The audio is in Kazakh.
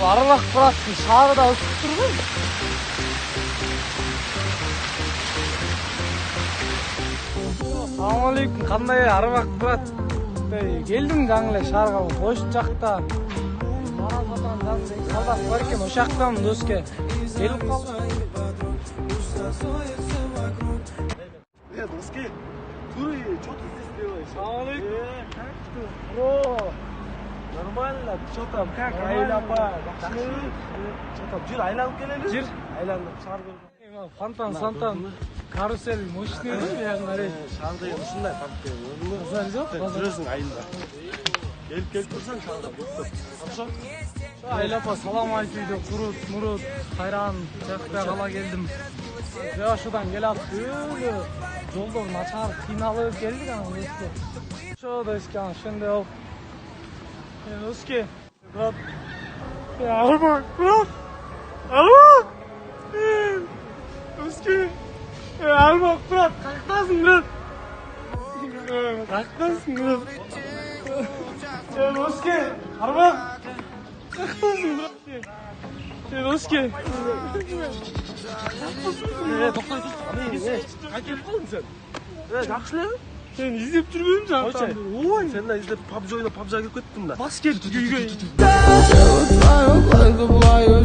Aralak bıraktın, şarı da ısıp durdun. Assalamualaikum, qanday Aralak bırat. Geldim жаңыле шарга, бош жакта. Маразатан жаңыле салдак бар экен, ошактамын доске. Келип калдым. Доски, тури, что ты здесь делаешь? Assalamualaikum. Как ты? Бро, нормально, что там, как? Айлапа, что там, жүр, айланып келели? Жүр. Айланып, шар көргөн. Фонтан, сантан, карусель, мощный, яғын Шар деген ушундай тапты. Базар жоқ, базар. Жүрөсүң айылда. Келип турсаң шарда, буттап. Хорошо? Айлапа салам айтыйды, курут, мурут, кайран, жакпай кала келдим. Жашудан келат, өлө жолдор начар, кыйналып келдик анан доске. Ошо доске, анан ошондой болуп. Доске, брат. Алма, брат. Алма. Доске. Алма, брат, каяктасың, брат? Каяктасың, брат? Доске, Алма. Каяктасың, брат? Доске. Токтой тур. Кайтып калдың сен? Жакшы эле? Сен издеп жүрбөйм жактан. Ой, сен да издеп PUBG ойноп PUBG'га кирип кеттим да. Бас келди үйгө. Твою глазу, твою,